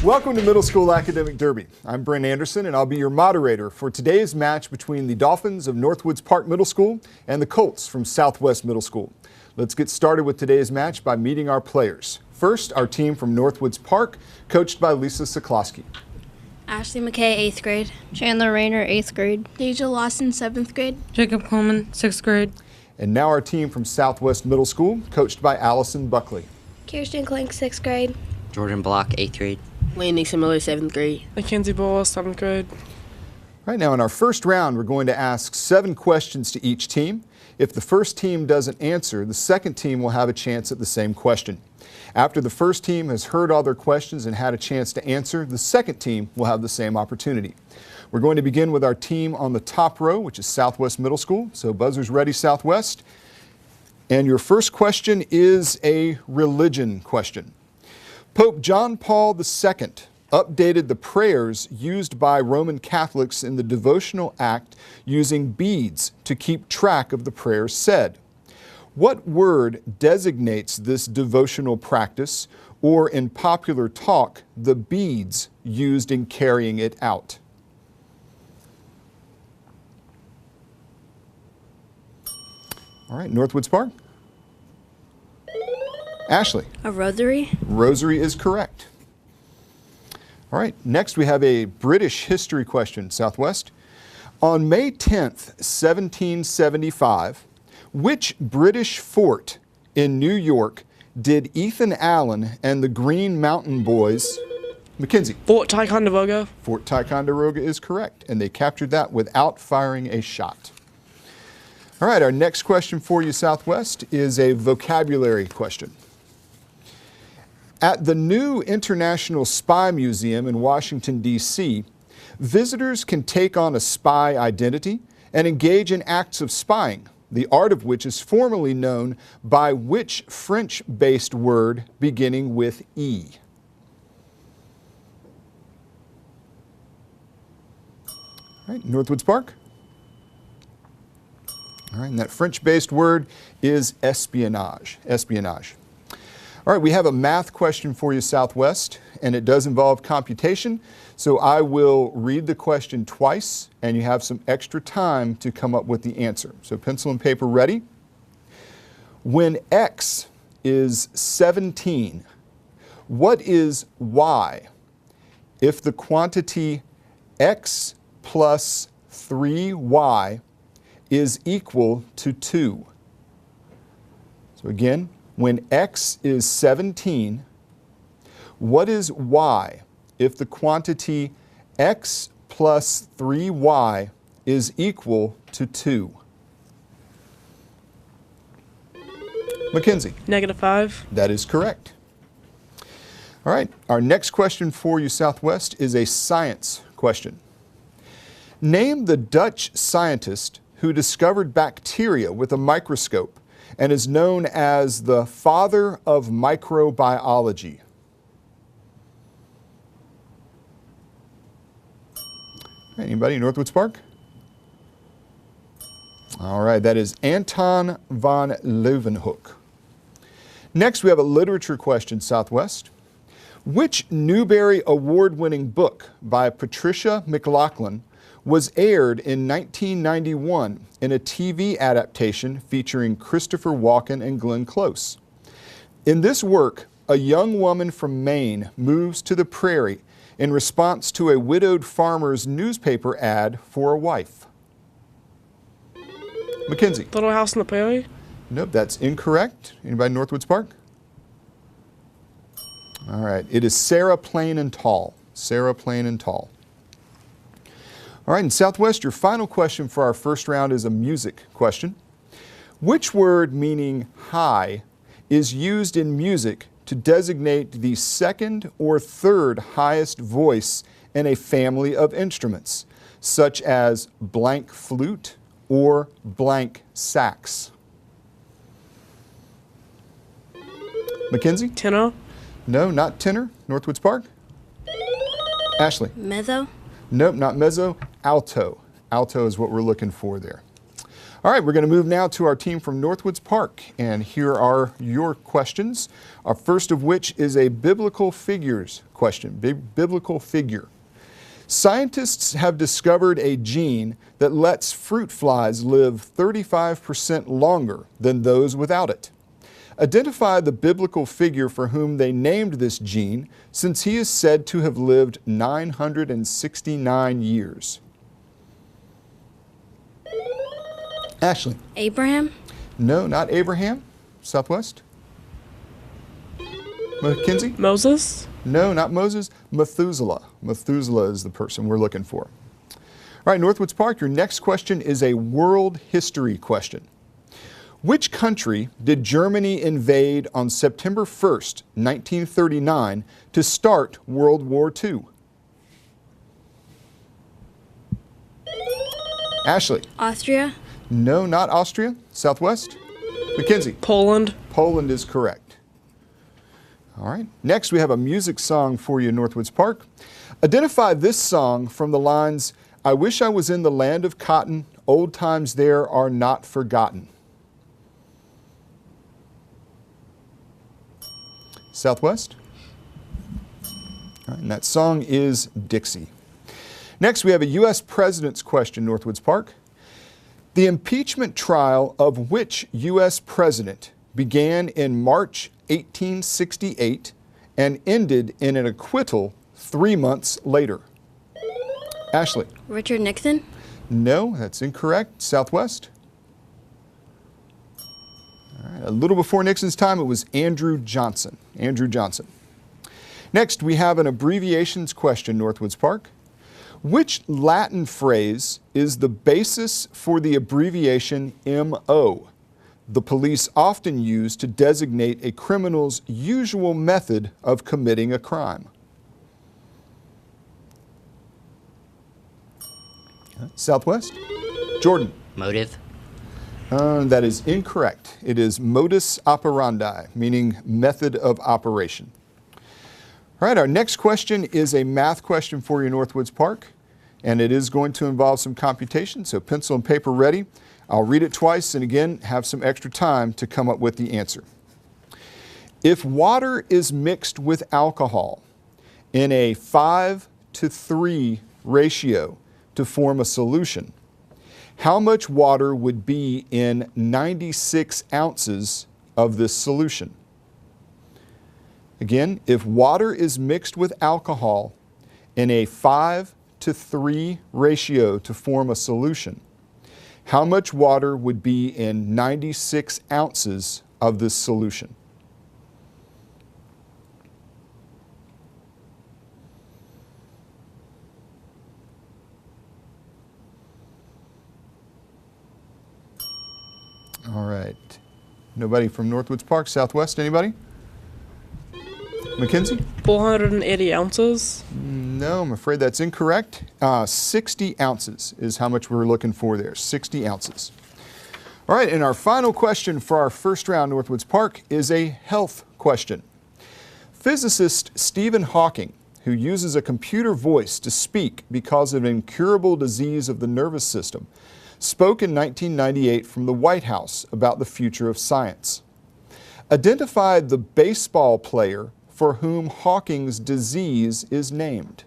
Welcome to Middle School Academic Derby. I'm Brent Anderson, and I'll be your moderator for today's match between the Dolphins of Northwoods Park Middle School and the Colts from Southwest Middle School. Let's get started with today's match by meeting our players. First, our team from Northwoods Park, coached by Lisa Sokolowski. Ashley McKay, 8th grade. Chandler Rayner, 8th grade. Deja Lawson, 7th grade. Jacob Coleman, 6th grade. And now our team from Southwest Middle School, coached by Allison Buckley. Kirsten Klink, 6th grade. Jordan Block, 8th grade. Wayne Nixon Miller, 7th grade. Mackenzie Bowl, 7th grade. Right now in our first round, we're going to ask 7 questions to each team. If the first team doesn't answer, the second team will have a chance at the same question. After the first team has heard all their questions and had a chance to answer, the second team will have the same opportunity. We're going to begin with our team on the top row, which is Southwest Middle School. So buzzers ready, Southwest. And your first question is a religion question. Pope John Paul II updated the prayers used by Roman Catholics in the devotional act using beads to keep track of the prayers said. What word designates this devotional practice, or in popular talk, the beads used in carrying it out? All right, Northwoods Park. Ashley. A rosary. Rosary is correct. All right, next we have a British history question, Southwest. On May 10th, 1775, which British fort in New York did Ethan Allen and the Green Mountain Boys, Mackenzie? Fort Ticonderoga. Fort Ticonderoga is correct, and they captured that without firing a shot. All right, our next question for you, Southwest, is a vocabulary question. At the new International Spy Museum in Washington, D.C., visitors can take on a spy identity and engage in acts of spying, the art of which is formally known by which French-based word beginning with E? All right, Northwoods Park. All right, and that French-based word is espionage. Espionage. All right, we have a math question for you, Southwest, and it does involve computation. So I will read the question twice, and you have some extra time to come up with the answer. So pencil and paper ready. When x is 17, what is y if the quantity x plus 3y is equal to 2? So again, when x is 17, what is y if the quantity x plus 3y is equal to 2? Mackenzie? -5. That is correct. All right, our next question for you, Southwest, is a science question. Name the Dutch scientist who discovered bacteria with a microscope and is known as the father of microbiology. Anybody in Northwoods Park? All right, that is Anton von Leeuwenhoek. Next, we have a literature question, Southwest. Which Newbery Award-winning book by Patricia McLaughlin was aired in 1991 in a TV adaptation featuring Christopher Walken and Glenn Close? In this work, a young woman from Maine moves to the prairie in response to a widowed farmer's newspaper ad for a wife. Mackenzie? Little House on the Prairie. Nope, that's incorrect. Anybody in Northwoods Park? All right, it is Sarah Plain and Tall. Sarah Plain and Tall. All right, in Southwest, your final question for our first round is a music question. Which word meaning high is used in music to designate the second or third highest voice in a family of instruments, such as blank flute or blank sacks? Mackenzie? Tenor. No, not tenor. Northwoods Park? Ashley? Mezzo. Nope, not mezzo. Alto. Alto is what we're looking for there. All right, we're going to move now to our team from Northwoods Park, and here are your questions. Our first of which is a biblical figures question. Biblical figure. Scientists have discovered a gene that lets fruit flies live 35% longer than those without it. Identify the biblical figure for whom they named this gene, since he is said to have lived 969 years. Ashley? Abraham. No, not Abraham. Southwest? Mackenzie? Moses. No, not Moses. Methuselah. Methuselah is the person we're looking for. All right, Northwoods Park, your next question is a world history question. Which country did Germany invade on September 1st, 1939, to start World War II? Ashley? Austria. No, not Austria. Southwest? Mackenzie? Poland. Poland is correct. All right. Next, we have a music song for you, Northwoods Park. Identify this song from the lines, "I wish I was in the land of cotton, old times there are not forgotten." Southwest? All right, and that song is Dixie. Next, we have a U.S. President's question, Northwoods Park. The impeachment trial of which U.S. president began in March 1868 and ended in an acquittal 3 months later? Ashley? Richard Nixon. No, that's incorrect. Southwest? All right, a little before Nixon's time, it was Andrew Johnson. Andrew Johnson. Next, we have an abbreviations question, Northwoods Park. Which Latin phrase is the basis for the abbreviation MO? The police often use to designate a criminal's usual method of committing a crime. Southwest? Jordan? Motive. That is incorrect. It is modus operandi, meaning method of operation. All right, our next question is a math question for you, Northwoods Park, and it is going to involve some computation, so pencil and paper ready. I'll read it twice and again have some extra time to come up with the answer. If water is mixed with alcohol in a 5:3 ratio to form a solution, how much water would be in 96 ounces of this solution? Again, if water is mixed with alcohol in a 5:3 ratio to form a solution, how much water would be in 96 ounces of this solution? All right. Nobody from Northwoods Park, Southwest, anybody? Mackenzie? 480 ounces. No, I'm afraid that's incorrect. 60 ounces is how much we're looking for there, 60 ounces. All right, and our final question for our first round, Northwoods Park, is a health question. Physicist Stephen Hawking, who uses a computer voice to speak because of an incurable disease of the nervous system, spoke in 1998 from the White House about the future of science. Identify the baseball player for whom Hawking's disease is named.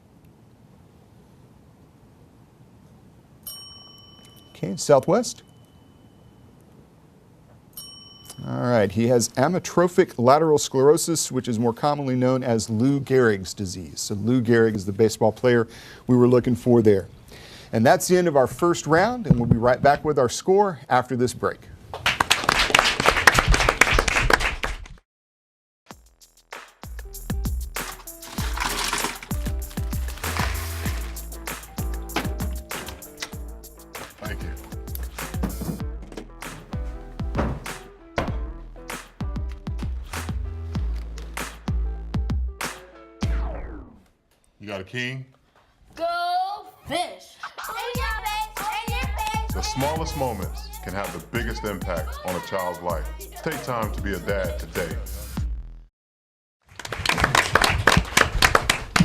Okay, Southwest? All right, he has amyotrophic lateral sclerosis, which is more commonly known as Lou Gehrig's disease. So Lou Gehrig is the baseball player we were looking for there. And that's the end of our first round, and we'll be right back with our score after this break. Thank you. You got a king? Go fish. In your face, in your face. The smallest moments can have the biggest impact on a child's life. Take time to be a dad today.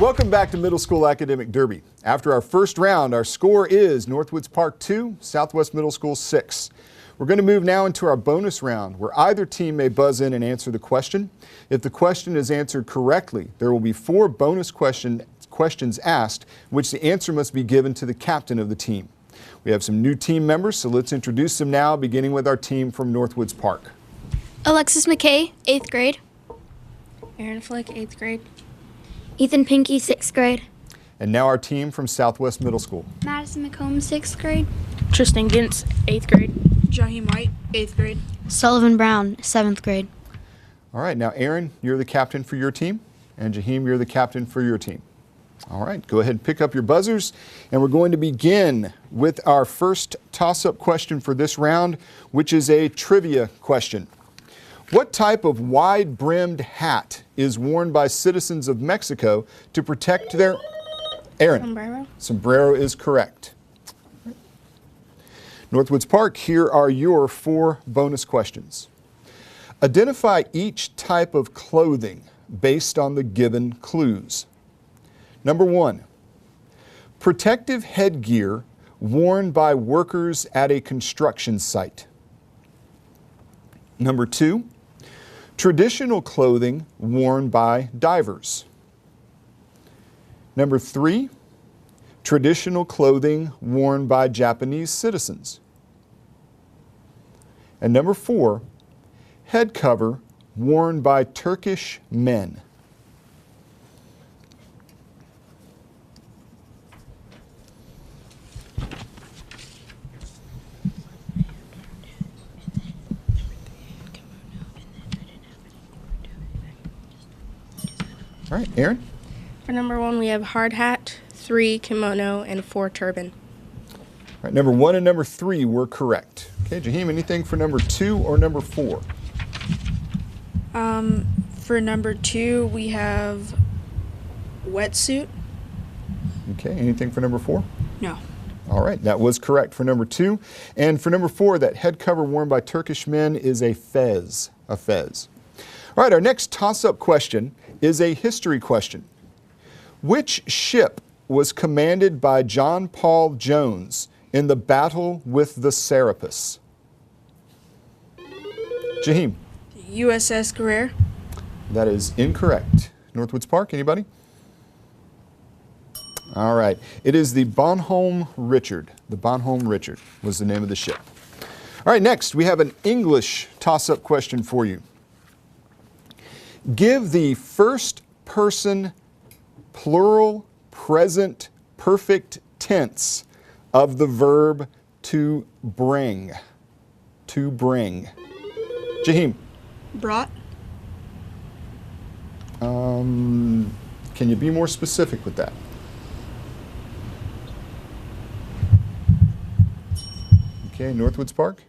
Welcome back to Middle School Academic Derby. After our first round, our score is Northwoods Park 2, Southwest Middle School 6. We're going to move now into our bonus round, where either team may buzz in and answer the question. If the question is answered correctly, there will be 4 bonus questions asked, which the answer must be given to the captain of the team. We have some new team members, so let's introduce them now, beginning with our team from Northwoods Park. Alexis McKay, 8th grade. Aaron Flick, 8th grade. Ethan Pinky, 6th grade. And now our team from Southwest Middle School. Madison McComb, 6th grade. Tristan Gintz, 8th grade. Jaheim White, 8th grade. Sullivan Brown, 7th grade. All right, now Aaron, you're the captain for your team, and Jaheim, you're the captain for your team. All right, go ahead and pick up your buzzers, and we're going to begin with our first toss-up question for this round, which is a trivia question. What type of wide-brimmed hat is worn by citizens of Mexico to protect their... Aaron. Sombrero. Sombrero is correct. Northwoods Park, here are your 4 bonus questions. Identify each type of clothing based on the given clues. Number 1, protective headgear worn by workers at a construction site. Number 2, traditional clothing worn by divers. Number 3, traditional clothing worn by Japanese citizens. And number 4, head cover worn by Turkish men. All right, Aaron? For number 1, we have hard hat, 3 kimono, and 4 turban. All right, number 1 and number 3 were correct. Okay, Jaheim, anything for number 2 or number 4? For number 2, we have wetsuit. Okay, anything for number 4? No. All right, that was correct for number 2. And for number 4, that head cover worn by Turkish men is a fez. A fez. All right, our next toss-up question is a history question. Which ship was commanded by John Paul Jones in the battle with the Serapis? Jaheim. USS Guerrero. That is incorrect. Northwoods Park, anybody? All right. It is the Bonhomme Richard. The Bonhomme Richard was the name of the ship. All right, next we have an English toss-up question for you. Give the first person plural present perfect tense of the verb to bring. To bring. Jaheim. Brought. Can you be more specific with that? Okay, Northwoods Park.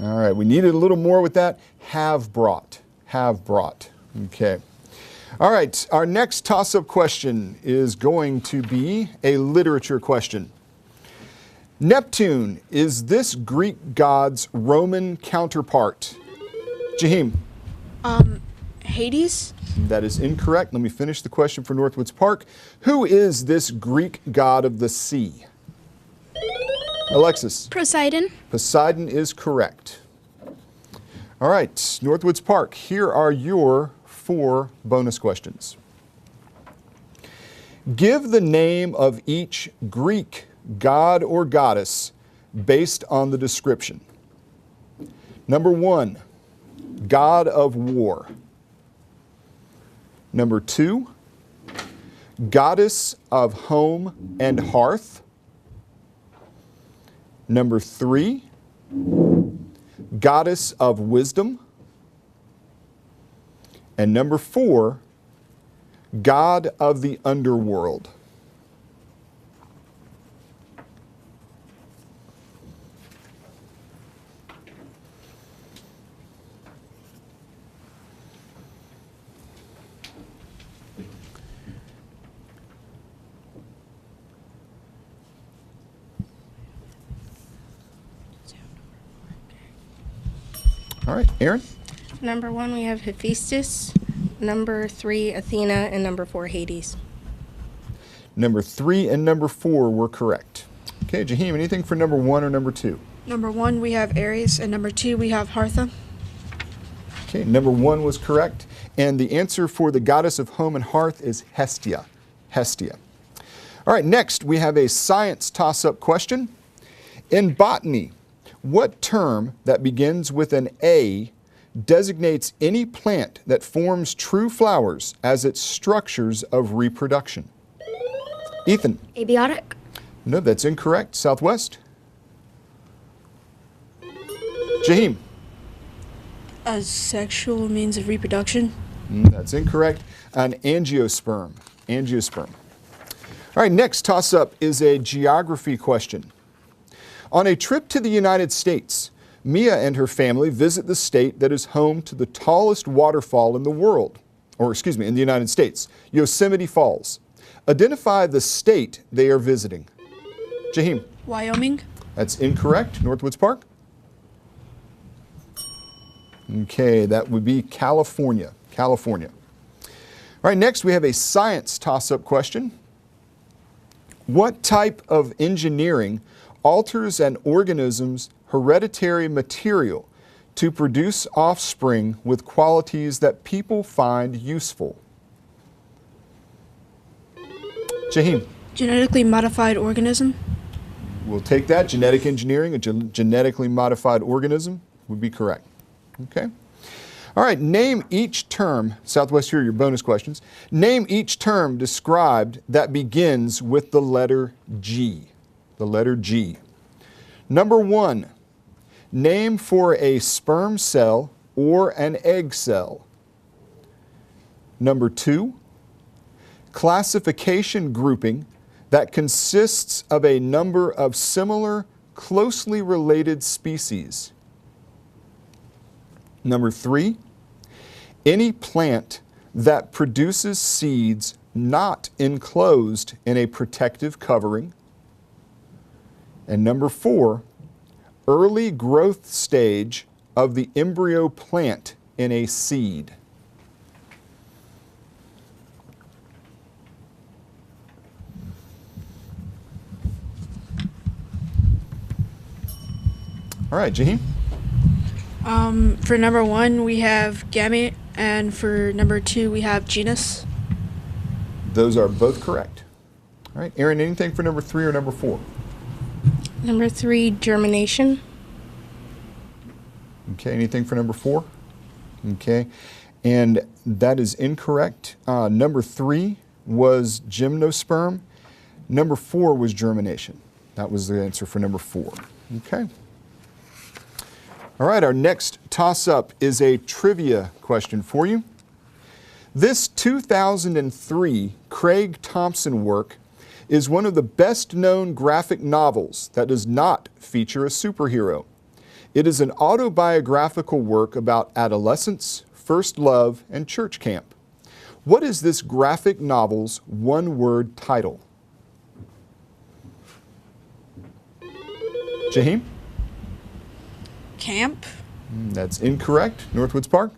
All right, we needed a little more with that. Have brought. Have brought. Okay. All right, our next toss-up question is going to be a literature question. Neptune is this Greek god's Roman counterpart? Jaheim. Hades. That is incorrect. Let me finish the question for Northwoods Park. Who is this Greek god of the sea? Alexis. Poseidon. Poseidon is correct. All right, Northwoods Park, here are your 4 bonus questions. Give the name of each Greek god or goddess based on the description. Number 1, god of war. Number 2, goddess of home and hearth. Number 3, goddess of wisdom. And number 4, god of the underworld. All right, Aaron? Number 1, we have Hephaestus. Number 3, Athena. And number 4, Hades. Number 3 and number 4 were correct. Okay, Jaheim, anything for number 1 or number 2? Number 1, we have Ares, and number 2, we have Hartha. Okay, number 1 was correct. And the answer for the goddess of home and hearth is Hestia. Hestia. All right, next we have a science toss-up question. In botany, what term that begins with an A designates any plant that forms true flowers as its structures of reproduction? Ethan? Abiotic. No, that's incorrect. Southwest? Jaheim? A sexual means of reproduction. That's incorrect. An angiosperm. Angiosperm. All right, next toss-up is a geography question. On a trip to the United States, Mia and her family visit the state that is home to the tallest waterfall in the world, or excuse me, in the United States, Yosemite Falls. Identify the state they are visiting. Jaheim? Wyoming. That's incorrect. Northwoods Park? Okay, that would be California. California. All right, next we have a science toss-up question. What type of engineering alters an organism's hereditary material to produce offspring with qualities that people find useful? Jaheim? Genetically modified organism. We'll take that. Genetic engineering, a genetically modified organism would be correct. Okay. All right, name each term, Southwest, here are your bonus questions. Name each term described that begins with the letter G. The letter G. Number 1, name for a sperm cell or an egg cell. Number 2, classification grouping that consists of a number of similar, closely related species. Number 3, any plant that produces seeds not enclosed in a protective covering. And number 4, early growth stage of the embryo plant in a seed. All right, Jaheim? For number 1, we have gamete, and for number 2, we have genus. Those are both correct. All right, Aaron, anything for number 3 or number 4? Number 3, germination. Okay, anything for number 4? Okay, and that is incorrect. Number 3 was gymnosperm. Number 4 was germination. That was the answer for number 4. Okay. All right, our next toss-up is a trivia question for you. This 2003 Craig Thompson work is one of the best-known graphic novels that does not feature a superhero. It is an autobiographical work about adolescence, first love, and church camp. What is this graphic novel's one-word title? Jaheim? Camp. That's incorrect. Northwoods Park?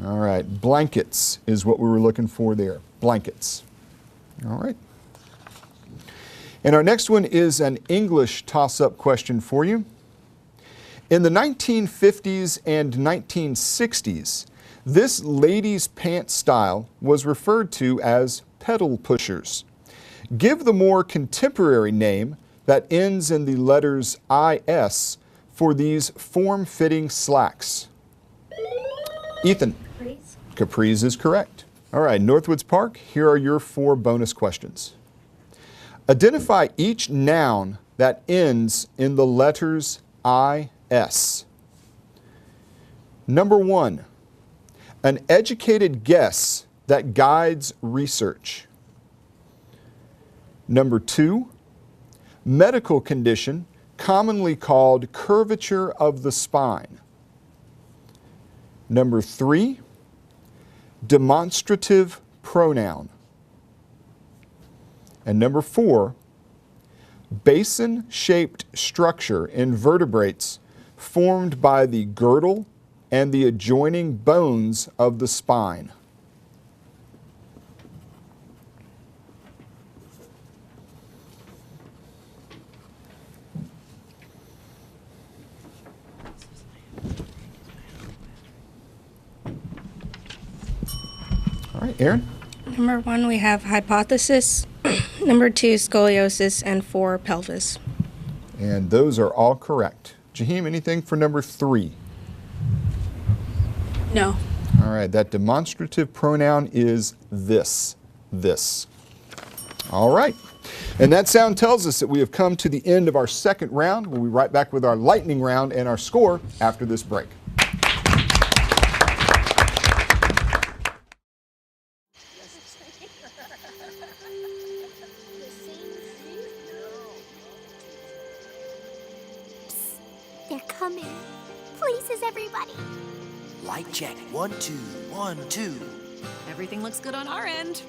All right, blankets is what we were looking for there. Blankets. All right. And our next one is an English toss-up question for you. In the 1950s and 1960s, this ladies' pants style was referred to as pedal pushers. Give the more contemporary name that ends in the letters IS for these form-fitting slacks. Ethan? Capris. Capris is correct. All right, Northwoods Park, here are your 4 bonus questions. Identify each noun that ends in the letters IS. Number 1, an educated guess that guides research. Number 2, medical condition commonly called curvature of the spine. Number 3, demonstrative pronoun. And number 4, basin-shaped structure in vertebrates formed by the girdle and the adjoining bones of the spine? All right, Aaron? Number 1, we have hypothesis. Number 2, scoliosis. And 4, pelvis. And those are all correct. Jaheim, anything for number 3? No. All right, that demonstrative pronoun is this. This. All right. And that sound tells us that we have come to the end of our second round. We'll be right back with our lightning round and our score after this break. They're coming. Places, everybody. Light check. 1, 2, 1, 2. Everything looks good on our end.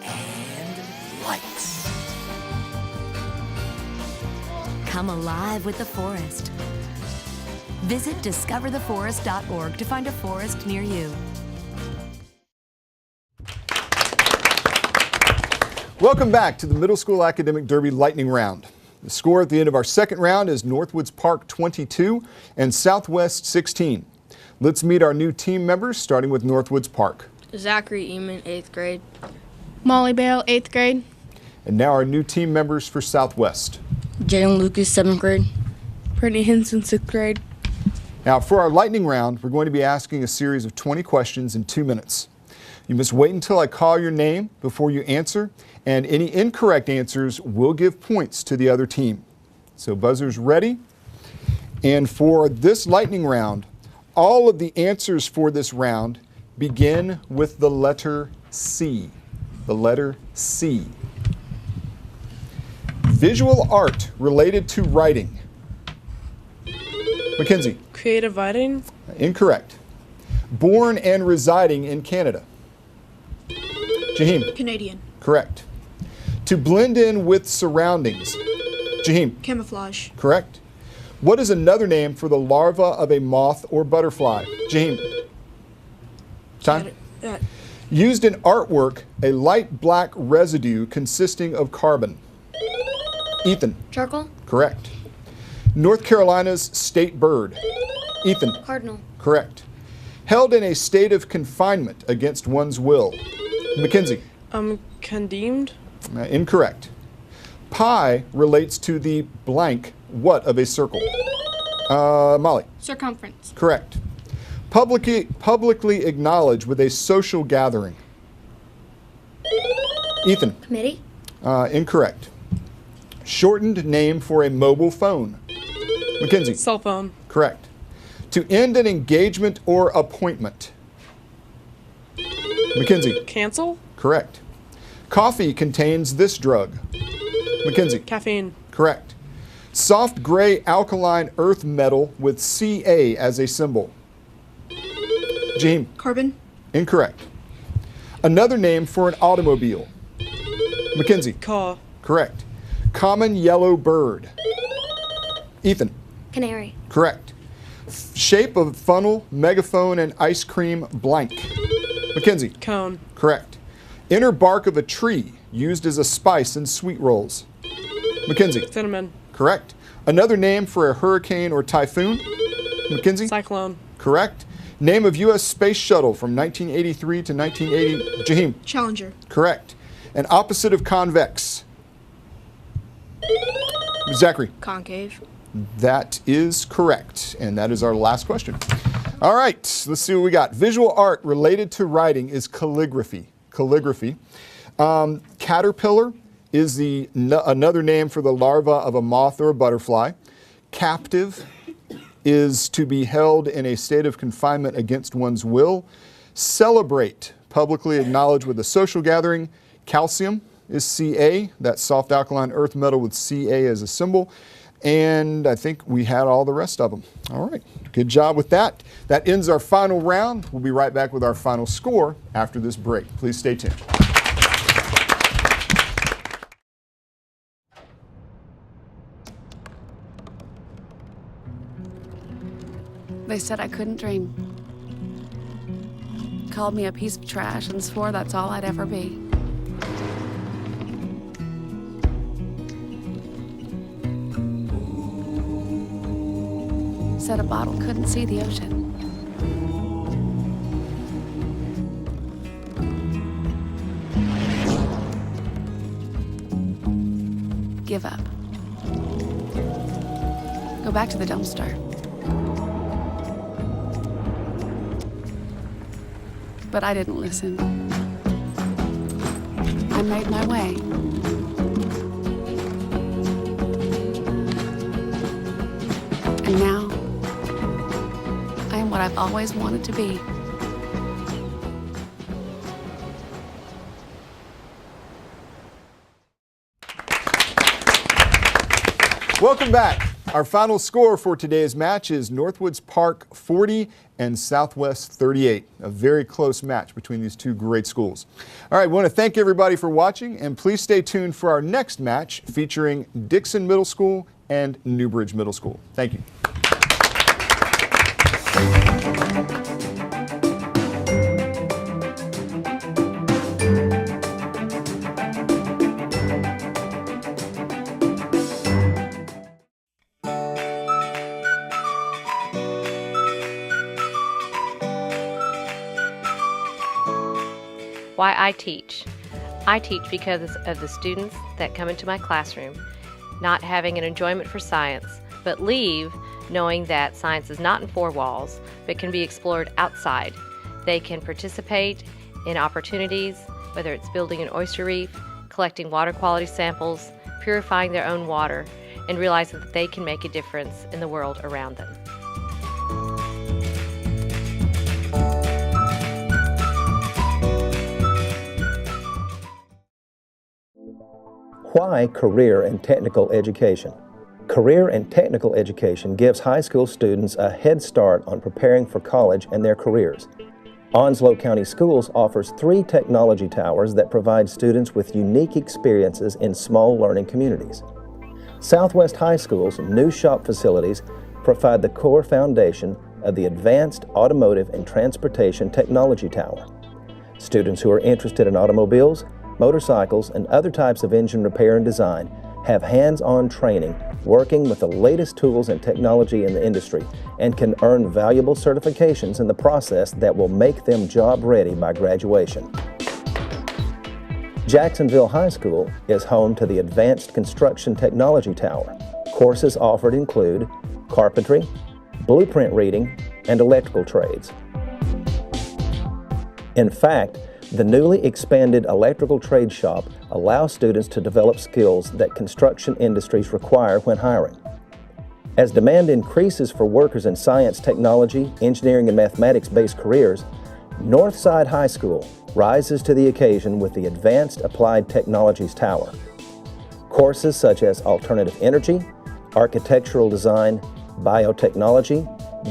And lights. Come alive with the forest. Visit discovertheforest.org to find a forest near you. Welcome back to the Middle School Academic Derby Lightning Round. The score at the end of our second round is Northwoods Park 22 and Southwest 16. Let's meet our new team members, starting with Northwoods Park. Zachary Eamon, 8th grade. Molly Bale, 8th grade. And now our new team members for Southwest. Jalen Lucas, 7th grade. Brittany Henson, 6th grade. Now, for our lightning round, we're going to be asking a series of 20 questions in 2 minutes. You must wait until I call your name before you answer, and any incorrect answers will give points to the other team. So buzzers ready? And for this lightning round, all of the answers for this round begin with the letter C. The letter C. Visual art related to writing. Mackenzie. Creative writing. Incorrect. Born and residing in Canada. Jaheim. Canadian. Correct. To blend in with surroundings. Jaheim. Camouflage. Correct. What is another name for the larva of a moth or butterfly? Jaheim. Time? Used in artwork, a light black residue consisting of carbon. Ethan. Charcoal. Correct. North Carolina's state bird. Ethan. Cardinal. Correct. Held in a state of confinement against one's will. Mackenzie. Condemned. Incorrect. Pi relates to the blank what of a circle? Molly. Circumference. Correct. Publicly acknowledged with a social gathering. Ethan. Committee. Incorrect. Shortened name for a mobile phone. Mackenzie. Cell phone. Correct. To end an engagement or appointment. Mackenzie. Cancel. Correct. Coffee contains this drug. Mackenzie. Caffeine. Correct. Soft gray alkaline earth metal with Ca as a symbol. Jaheim. Carbon. Incorrect. Another name for an automobile. Mackenzie. Car. Correct. Common yellow bird. Ethan. Canary. Correct. Shape of funnel, megaphone, and ice cream blank. Mackenzie. Cone. Correct. Inner bark of a tree used as a spice in sweet rolls. Mackenzie. Cinnamon. Correct. Another name for a hurricane or typhoon. Mackenzie. Cyclone. Correct. Name of U.S. Space Shuttle from 1983 to 1980. Jaheim. Challenger. Correct. An opposite of convex. Zachary. Concave. That is correct. And that is our last question. All right, let's see what we got. Visual art related to writing is calligraphy. Calligraphy. Caterpillar is another name for the larva of a moth or a butterfly. Captive is to be held in a state of confinement against one's will. Celebrate, publicly acknowledged with a social gathering. Calcium is Ca, that soft alkaline earth metal with Ca as a symbol. And I think we had all the rest of them. All right, good job with that. That ends our final round. We'll be right back with our final score after this break. Please stay tuned. They said I couldn't dream. Called me a piece of trash and swore that's all I'd ever be. Said a bottle couldn't see the ocean. Give up. Go back to the dumpster. But I didn't listen. I made my way. And now, I am what I've always wanted to be. Welcome back. Our final score for today's match is Northwoods Park 40 and Southwest 38. A very close match between these two great schools. All right, we want to thank everybody for watching, and please stay tuned for our next match featuring Dixon Middle School and Newbridge Middle School. Thank you. Why I teach. I teach because of the students that come into my classroom, not having an enjoyment for science, but leave knowing that science is not in four walls, but can be explored outside. They can participate in opportunities, whether it's building an oyster reef, collecting water quality samples, purifying their own water, and realize that they can make a difference in the world around them. Why career and technical education? Career and technical education gives high school students a head start on preparing for college and their careers. Onslow County Schools offers 3 technology towers that provide students with unique experiences in small learning communities. Southwest High School's new shop facilities provide the core foundation of the Advanced Automotive and Transportation Technology Tower. Students who are interested in automobiles, motorcycles, and other types of engine repair and design have hands-on training working with the latest tools and technology in the industry and can earn valuable certifications in the process that will make them job ready by graduation. Jacksonville High School is home to the Advanced Construction Technology Tower. Courses offered include carpentry, blueprint reading, and electrical trades. In fact, the newly expanded electrical trade shop allows students to develop skills that construction industries require when hiring. As demand increases for workers in science, technology, engineering, and mathematics-based careers, Northside High School rises to the occasion with the Advanced Applied Technologies Tower. Courses such as alternative energy, architectural design, biotechnology,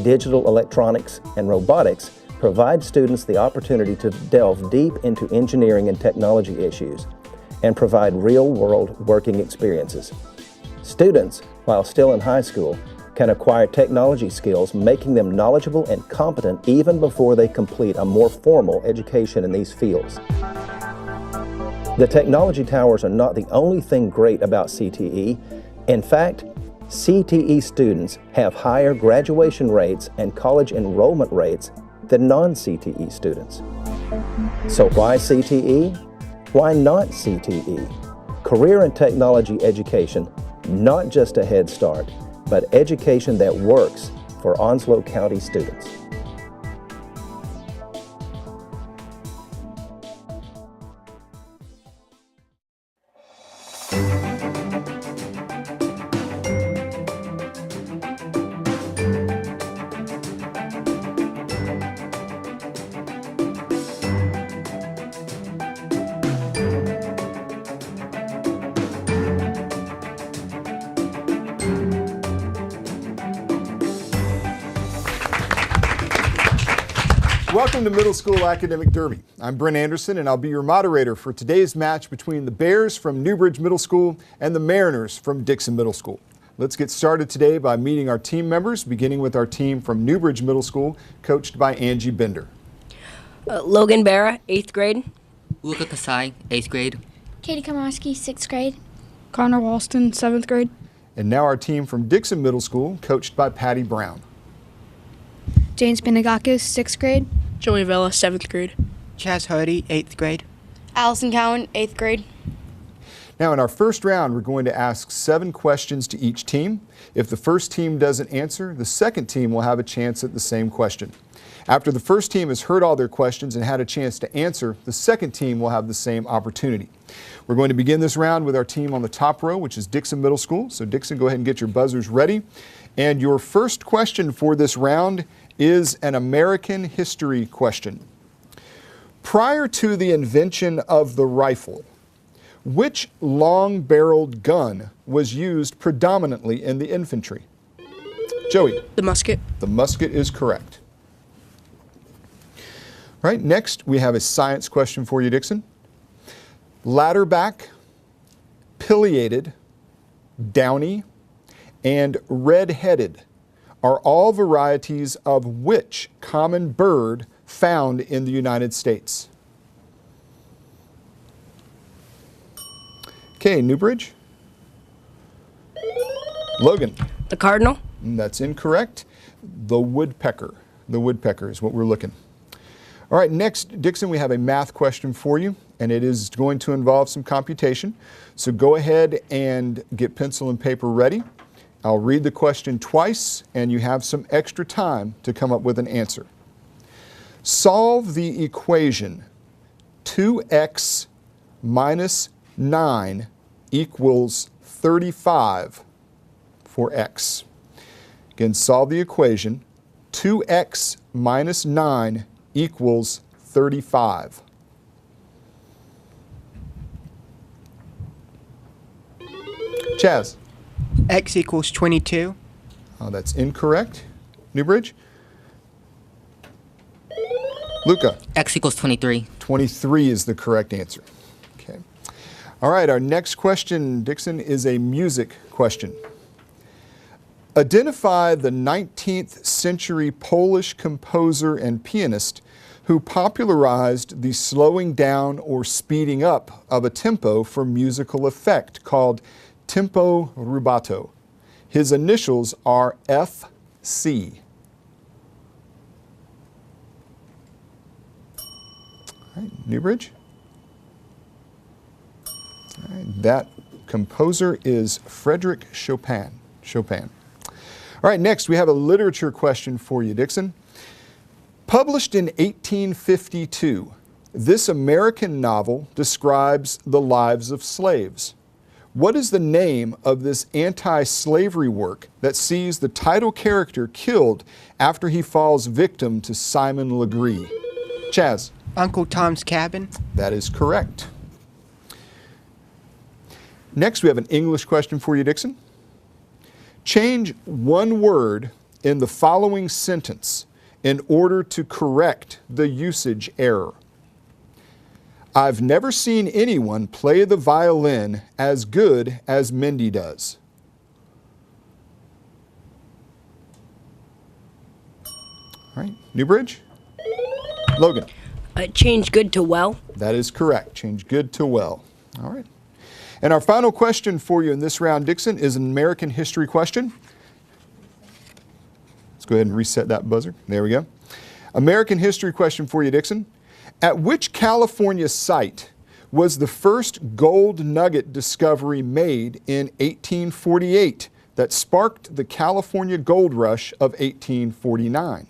digital electronics, and robotics provide students the opportunity to delve deep into engineering and technology issues and provide real-world working experiences. Students, while still in high school, can acquire technology skills, making them knowledgeable and competent even before they complete a more formal education in these fields. The technology towers are not the only thing great about CTE. In fact, CTE students have higher graduation rates and college enrollment rates than non-CTE students. So why CTE? Why not CTE? Career and technology education, not just a head start, but education that works for Onslow County students. Welcome to Middle School Academic Derby. I'm Brent Anderson, and I'll be your moderator for today's match between the Bears from Newbridge Middle School and the Mariners from Dixon Middle School. Let's get started today by meeting our team members, beginning with our team from Newbridge Middle School, coached by Angie Bender. Logan Barra, 8th grade. Luca Kasai, 8th grade. Katie Komorski, 6th grade. Connor Walston, 7th grade. And now our team from Dixon Middle School, coached by Patty Brown. James Benegakis, 6th grade. Joey Vela, 7th grade. Chaz Hardy, 8th grade. Allison Cowan, 8th grade. Now in our first round, we're going to ask 7 questions to each team. If the first team doesn't answer, the second team will have a chance at the same question. After the first team has heard all their questions and had a chance to answer, the second team will have the same opportunity. We're going to begin this round with our team on the top row, which is Dixon Middle School. So Dixon, go ahead and get your buzzers ready. And your first question for this round is an American history question. Prior to the invention of the rifle, which long-barreled gun was used predominantly in the infantry? Joey. The musket. The musket is correct. All right, next we have a science question for you, Dixon. Ladderback, pileated, downy, and red-headed are all varieties of which common bird found in the United States? Okay, Newbridge. Logan. The cardinal. That's incorrect. The woodpecker. The woodpecker is what we're looking. All right, next, Dixon, we have a math question for you, and it is going to involve some computation. So go ahead and get pencil and paper ready. I'll read the question twice, and you have some extra time to come up with an answer. Solve the equation 2x minus 9 equals 35 for x. Again, solve the equation 2x minus 9 equals 35. Chaz. X equals 22. Oh, that's incorrect. Newbridge. Luca. X equals 23. 23 is the correct answer. Okay. All right, our next question, Dixon, is a music question. Identify the 19th century Polish composer and pianist who popularized the slowing down or speeding up of a tempo for musical effect called tempo rubato. His initials are FC. All right, Newbridge. All right, that composer is Frederick Chopin. All right, next we have a literature question for you, Dixon. Published in 1852, this American novel describes the lives of slaves. What is the name of this anti-slavery work that sees the title character killed after he falls victim to Simon Legree? Chaz. Uncle Tom's Cabin. That is correct. Next, we have an English question for you, Dixon. Change one word in the following sentence in order to correct the usage error. I've never seen anyone play the violin as good as Mindy does. All right, Newbridge? Logan? Change good to well. That is correct. Change good to well. All right. And our final question for you in this round, Dixon, is an American history question. Let's go ahead and reset that buzzer. There we go. American history question for you, Dixon. At which California site was the first gold nugget discovery made in 1848 that sparked the California gold rush of 1849?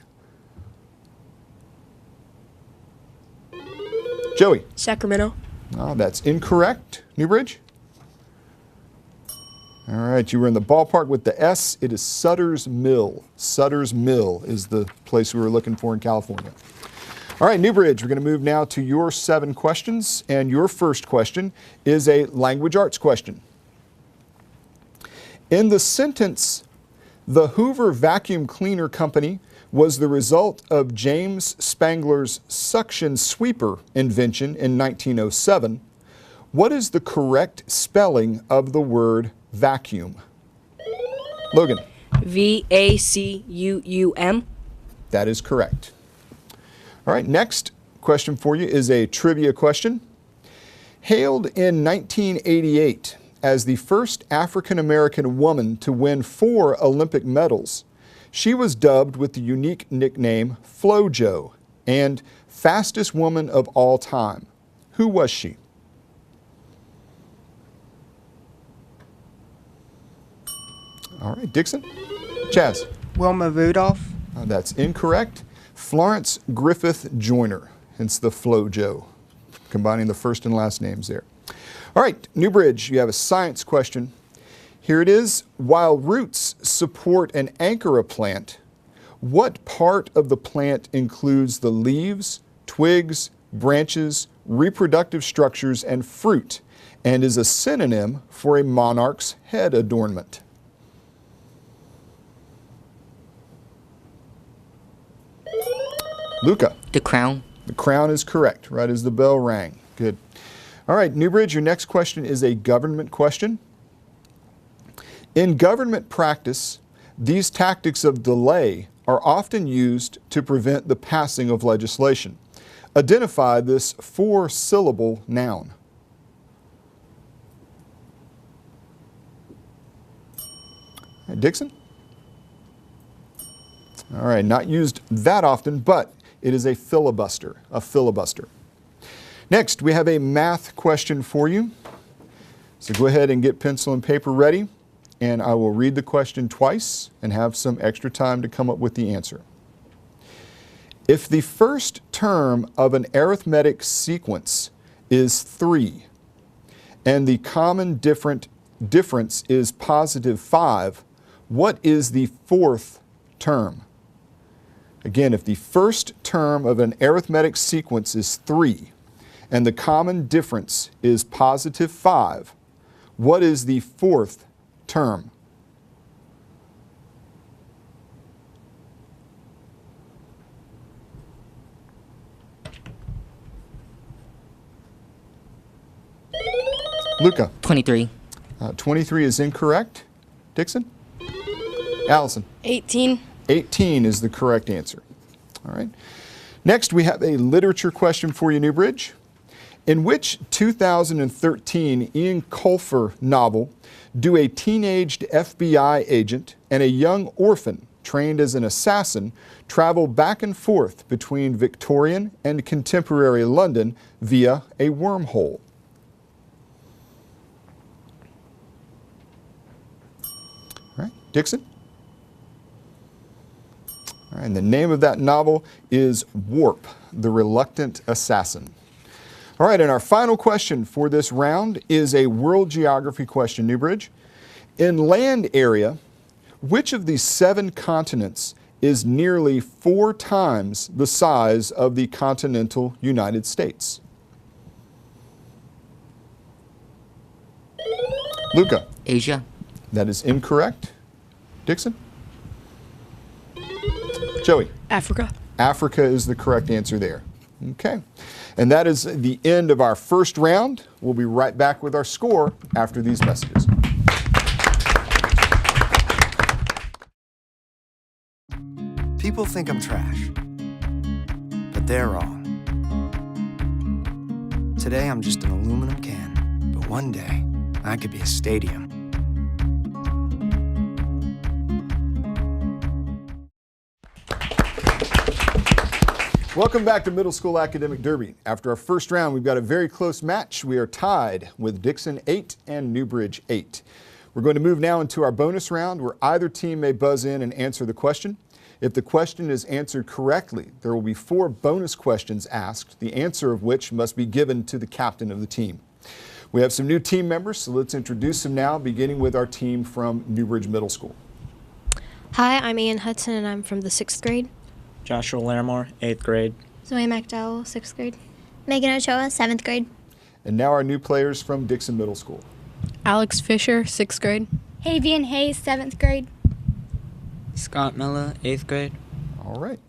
Joey. Sacramento. Oh, that's incorrect. Newbridge? All right, you were in the ballpark with the S. It is Sutter's Mill. Sutter's Mill is the place we were looking for in California. All right, Newbridge, we're going to move now to your 7 questions, and your first question is a language arts question. In the sentence, the Hoover Vacuum Cleaner Company was the result of James Spangler's suction sweeper invention in 1907, what is the correct spelling of the word vacuum? Logan. Vacuum. That is correct. All right, next question for you is a trivia question. Hailed in 1988 as the first African-American woman to win 4 Olympic medals, she was dubbed with the unique nickname FloJo and fastest woman of all time. Who was she? All right, Dixon. Chaz. Wilma Rudolph. That's incorrect. Florence Griffith Joyner, hence the FloJo, combining the first and last names there. All right, Newbridge, you have a science question. Here it is. While roots support and anchor a plant, what part of the plant includes the leaves, twigs, branches, reproductive structures, and fruit, and is a synonym for a monarch's head adornment? Luca. The crown. The crown is correct, right as the bell rang. Good. All right, Newbridge, your next question is a government question. In government practice, these tactics of delay are often used to prevent the passing of legislation. Identify this 4-syllable noun. Dixon? All right, not used that often, but it is a filibuster, Next, we have a math question for you. So go ahead and get pencil and paper ready, and I will read the question twice and have some extra time to come up with the answer. If the first term of an arithmetic sequence is 3, and the common difference is positive 5, what is the 4th term? Again, if the first term of an arithmetic sequence is 3 and the common difference is positive 5, what is the 4th term? Luca. 23. 23 is incorrect. Dixon? Allison? 18. 18 is the correct answer. All right. Next, we have a literature question for you, Newbridge. In which 2013 Ian Colfer novel do a teenaged FBI agent and a young orphan trained as an assassin travel back and forth between Victorian and contemporary London via a wormhole? All right, Dixon? All right, and the name of that novel is Warp, the Reluctant Assassin. All right, and our final question for this round is a world geography question, Newbridge. In land area, which of these 7 continents is nearly 4 times the size of the continental United States? Luca. Asia. That is incorrect. Dixon? Joey. Africa. Africa is the correct answer there. Okay. And that is the end of our first round. We'll be right back with our score after these messages. People think I'm trash, but they're wrong. Today I'm just an aluminum can, but one day I could be a stadium. Welcome back to Middle School Academic Derby. After our first round, we've got a very close match. We are tied with Dixon 8 and Newbridge 8. We're going to move now into our bonus round where either team may buzz in and answer the question. If the question is answered correctly, there will be 4 bonus questions asked, the answer of which must be given to the captain of the team. We have some new team members, so let's introduce them now, beginning with our team from Newbridge Middle School. Hi, I'm Ian Hudson, and I'm from the 6th grade. Joshua Larimore, 8th grade. Zoe McDowell, 6th grade. Megan Ochoa, 7th grade. And now our new players from Dixon Middle School. Alex Fisher, 6th grade. Havian Hayes, 7th grade. Scott Miller, 8th grade. All right.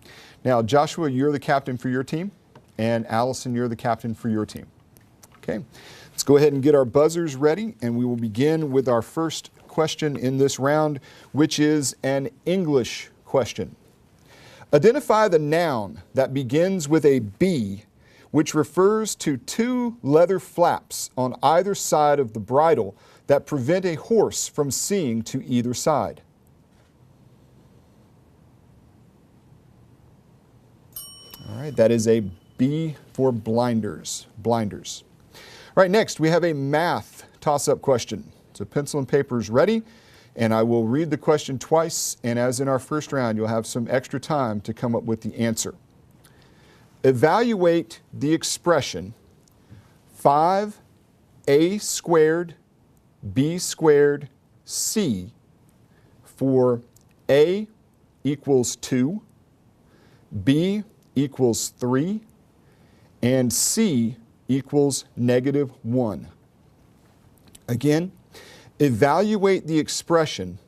Now, Joshua, you're the captain for your team, and Allison, you're the captain for your team. Okay. Let's go ahead and get our buzzers ready, and we will begin with our first question in this round, which is an English question. Identify the noun that begins with a B, which refers to two leather flaps on either side of the bridle that prevent a horse from seeing to either side. All right, that is a B for blinders. Blinders. All right, next we have a math toss-up question. So pencil and paper is ready, and I will read the question twice, and as in our first round, you'll have some extra time to come up with the answer. Evaluate the expression 5a squared b squared c for a equals 2, b equals 3, and c equals -1. Again, evaluate the expression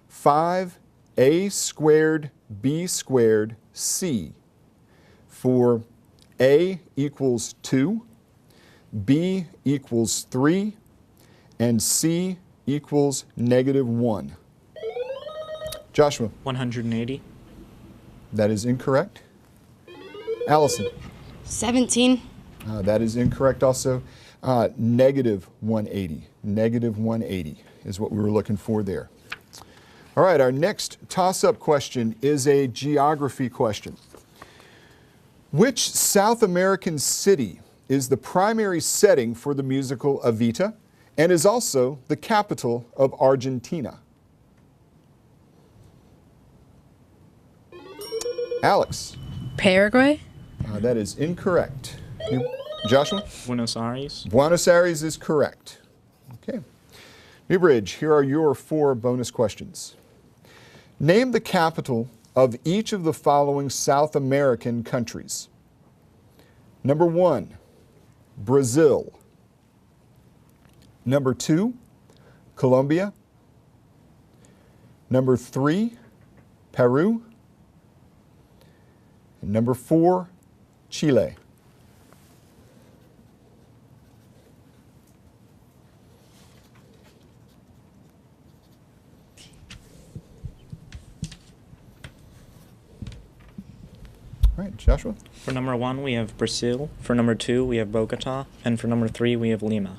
5a squared b squared c for a equals 2, b equals 3, and c equals -1. Joshua? 180. That is incorrect. Allison? 17. That is incorrect also. -180. -180 is what we were looking for there. All right, our next toss-up question is a geography question. Which South American city is the primary setting for the musical Evita and is also the capital of Argentina? Alex? Paraguay? That is incorrect. Joshua? Buenos Aires. Buenos Aires is correct. Okay. Newbridge, here are your 4 bonus questions. Name the capital of each of the following South American countries. Number 1, Brazil. Number 2, Colombia. Number 3, Peru. And number 4, Chile. All right, Joshua? For number 1, we have Brazil. For number 2, we have Bogota. And for number 3, we have Lima.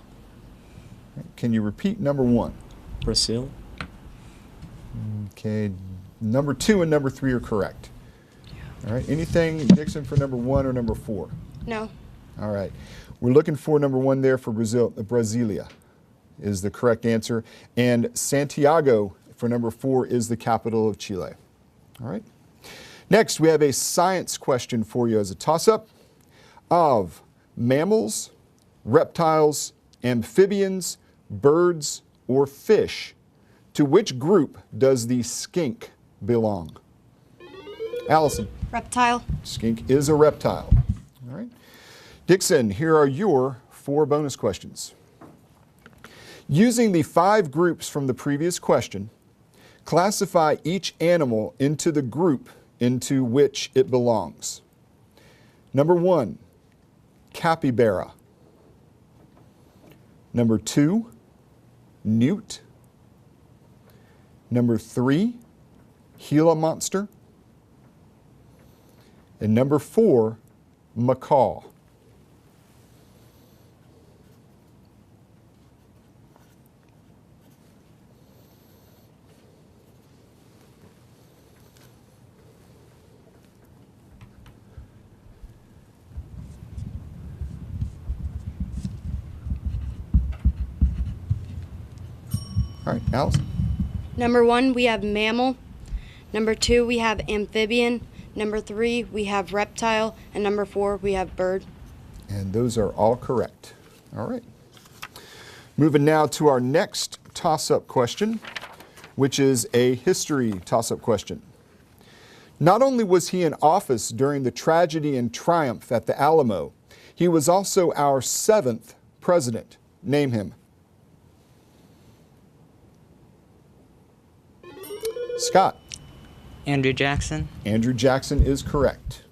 Can you repeat number 1? Brazil. Okay, number 2 and number 3 are correct. All right, anything, Dixon, for number 1 or number 4? No. All right, we're looking for number 1 there for Brazil. Brasilia is the correct answer. And Santiago for number 4 is the capital of Chile. All right. Next, we have a science question for you as a toss-up. Of mammals, reptiles, amphibians, birds, or fish, to which group does the skink belong? Allison? Reptile. Skink is a reptile. All right. Dixon, here are your 4 bonus questions. Using the 5 groups from the previous question, classify each animal into the group into which it belongs. Number 1, capybara. Number 2, newt. Number 3, Gila monster. And number 4, macaw. All right, Allison. Number 1, we have mammal. Number 2, we have amphibian. Number 3, we have reptile. And number 4, we have bird. And those are all correct. All right. Moving now to our next toss-up question, which is a history toss-up question. Not only was he in office during the tragedy and triumph at the Alamo, he was also our 7th president. Name him. Scott. Andrew Jackson. Andrew Jackson is correct.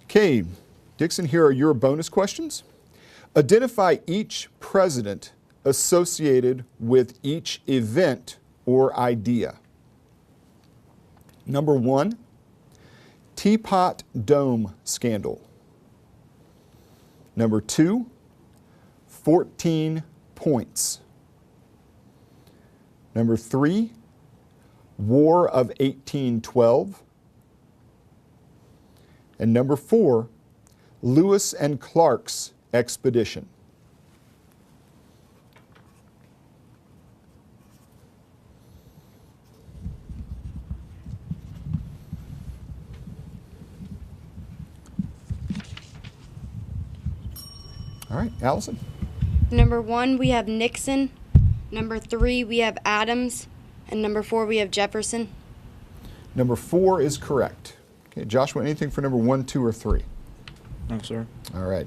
Okay, Dixon, here are your bonus questions. Identify each president associated with each event or idea? Number 1, Teapot Dome Scandal. Number 2, 14 points. Number 3, War of 1812. And number 4, Lewis and Clark's expedition. All right, Allison. Number 1, we have Nixon. Number 3, we have Adams. And number 4, we have Jefferson. Number 4 is correct. Okay, Joshua, anything for number 1, 2, or 3? No, sir. All right.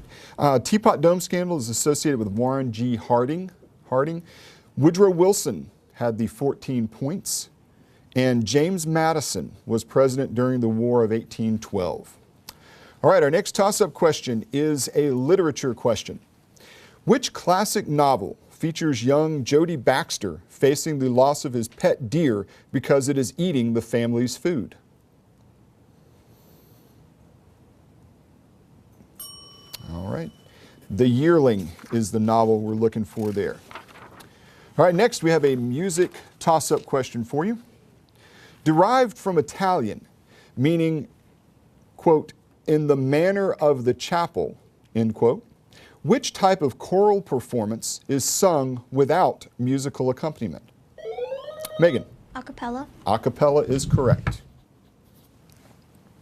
Teapot Dome Scandal is associated with Warren G. Harding. Woodrow Wilson had the 14 points. And James Madison was president during the War of 1812. All right, our next toss-up question is a literature question. Which classic novel features young Jody Baxter facing the loss of his pet deer because it is eating the family's food? All right. The Yearling is the novel we're looking for there. All right, next we have a music toss-up question for you. Derived from Italian, meaning, quote, in the manner of the chapel, end quote, which type of choral performance is sung without musical accompaniment? Megan. Acapella. Acapella is correct.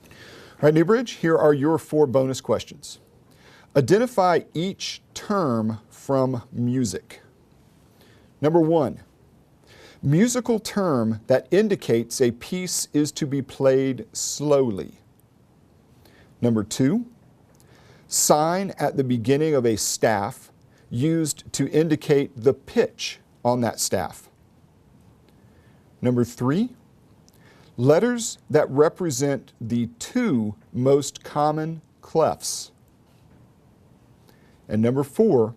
All right, Newbridge, here are your 4 bonus questions. Identify each term from music. Number 1, musical term that indicates a piece is to be played slowly. Number 2, sign at the beginning of a staff used to indicate the pitch on that staff. Number 3, letters that represent the 2 most common clefs. And number 4,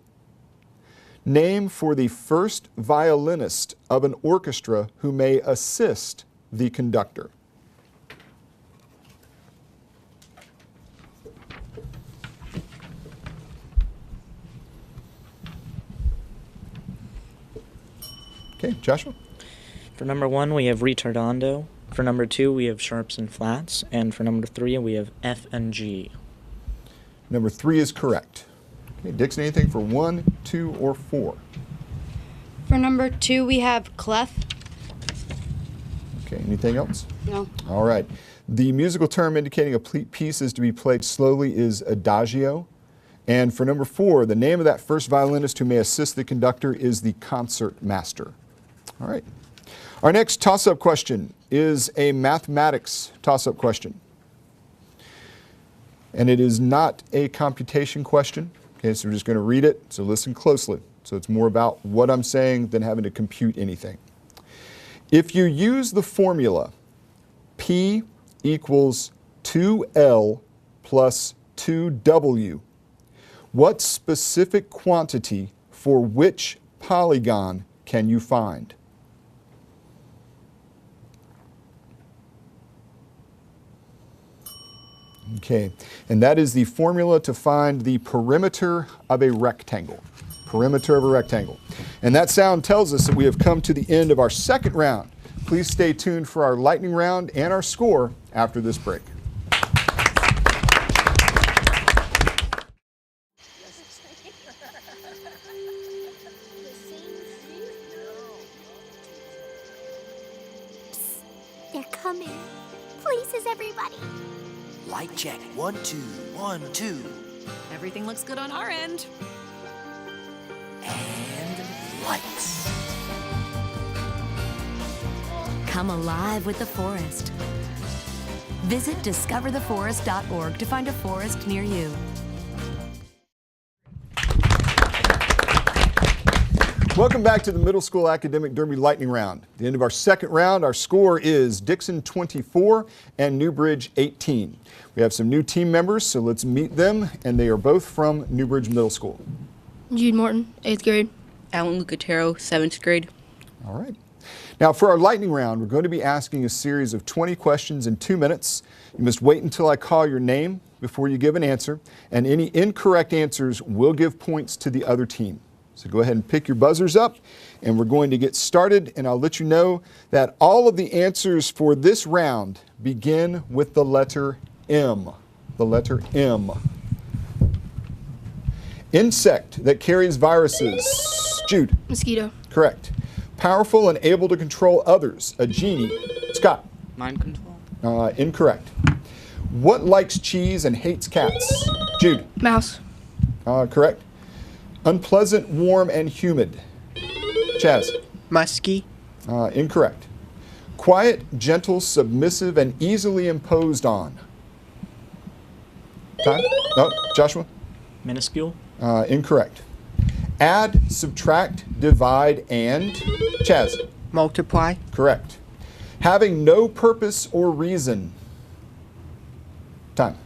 name for the first violinist of an orchestra who may assist the conductor. Okay, Joshua? For number 1, we have ritardando. For number 2, we have sharps and flats. And for number 3, we have F and G. Number 3 is correct. Okay, Dixon, anything for 1, 2, or 4? For number 2, we have clef. Okay, anything else? No. All right. The musical term indicating a piece is to be played slowly is adagio. And for number 4, the name of that first violinist who may assist the conductor is the concert master. All right. Our next toss-up question is a mathematics toss-up question. And it is not a computation question. Okay, so we're just going to read it, so listen closely. So it's more about what I'm saying than having to compute anything. If you use the formula P equals 2L plus 2W, what specific quantity for which polygon can you find? Okay, and that is the formula to find the perimeter of a rectangle. Perimeter of a rectangle. And that sound tells us that we have come to the end of our second round. Please stay tuned for our lightning round and our score after this break. They're coming. Places, everybody. Light check. 1, 2, 1, 2. Everything looks good on our end. And lights. Come alive with the forest. Visit discovertheforest.org to find a forest near you. Welcome back to the Middle School Academic Derby Lightning Round. At the end of our second round, our score is Dixon 24 and Newbridge 18. We have some new team members, so let's meet them, and they are both from Newbridge Middle School. Jude Morton, 8th grade. Alan Lucatero, 7th grade. All right. Now for our lightning round, we're going to be asking a series of 20 questions in 2 minutes. You must wait until I call your name before you give an answer, and any incorrect answers will give points to the other team. So go ahead and pick your buzzers up, and we're going to get started, and I'll let you know that all of the answers for this round begin with the letter M. The letter M. Insect that carries viruses. Jude. Mosquito. Correct. Powerful and able to control others. A genie. Scott. Mind control. Incorrect. What likes cheese and hates cats? Jude. Mouse. Correct. Unpleasant, warm, and humid. Chaz. Muskie. Incorrect. Quiet, gentle, submissive, and easily imposed on. Time? No, Joshua? Minuscule. Incorrect. Add, subtract, divide, and Chaz. Multiply. Correct. Having no purpose or reason. Time.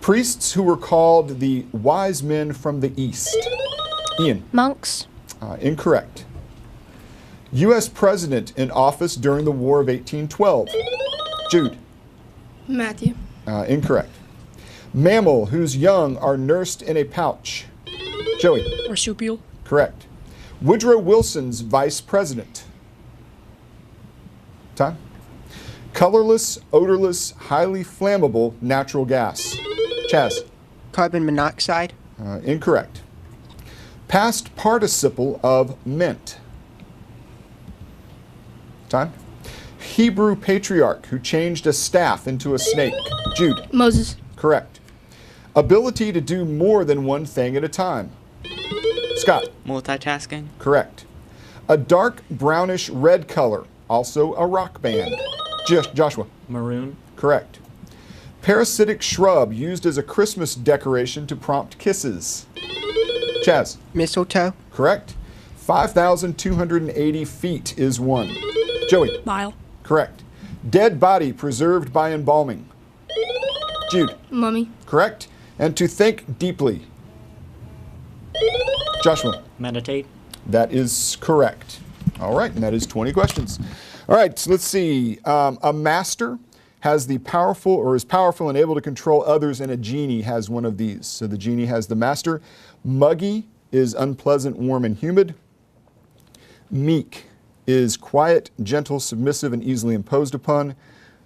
Priests who were called the wise men from the east. Ian. Monks. Incorrect. U.S. president in office during the War of 1812. Jude. Matthew. Incorrect. Mammal whose young are nursed in a pouch. Joey. Marsupial. Correct. Woodrow Wilson's vice president. Time. Colorless, odorless, highly flammable natural gas. Chaz. Carbon monoxide. Incorrect. Past participle of meant. Time. Hebrew patriarch who changed a staff into a snake. Jude. Moses. Correct. Ability to do more than one thing at a time. Scott. Multitasking. Correct. A dark brownish red color, also a rock band. Joshua. Maroon. Correct. Parasitic shrub used as a Christmas decoration to prompt kisses. Chaz. Mistletoe. Correct. 5,280 feet is one. Joey. Mile. Correct. Dead body preserved by embalming. Jude. Mummy. Correct. And to think deeply. Joshua. Meditate. That is correct. All right, and that is 20 questions. All right, so let's see. A master has the powerful, or is powerful and able to control others, and a genie has one of these. So the genie has the master. Muggy is unpleasant, warm, and humid. Meek is quiet, gentle, submissive, and easily imposed upon.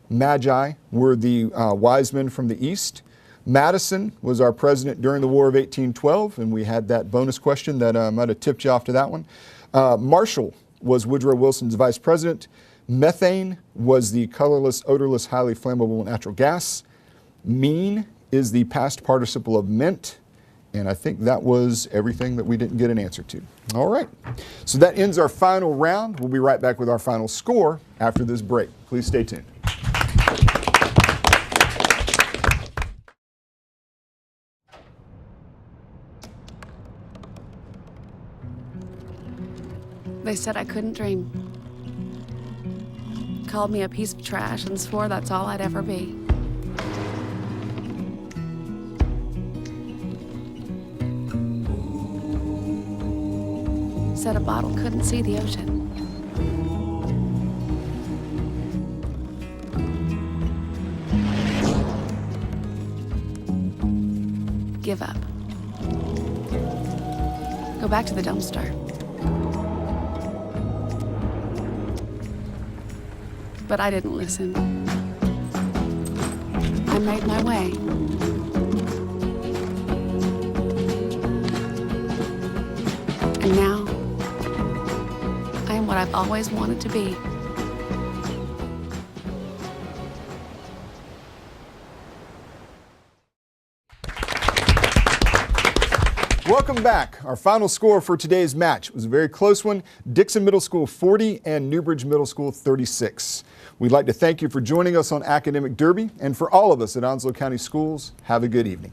Magi were the wise men from the east. Madison was our president during the War of 1812, and we had that bonus question that might have tipped you off to that one. Marshall was Woodrow Wilson's vice president. Methane was the colorless, odorless, highly flammable natural gas. Mean is the past participle of meant. And I think that was everything that we didn't get an answer to. All right. So that ends our final round. We'll be right back with our final score after this break. Please stay tuned. They said I couldn't dream. Called me a piece of trash and swore that's all I'd ever be. Said a bottle couldn't see the ocean. Give up. Go back to the dumpster. But I didn't listen. I made my way. And now, I am what I've always wanted to be. Welcome back. Our final score for today's match was a very close one. Dixon Middle School 40 and Newbridge Middle School 36. We'd like to thank you for joining us on Academic Derby, and for all of us at Onslow County Schools, have a good evening.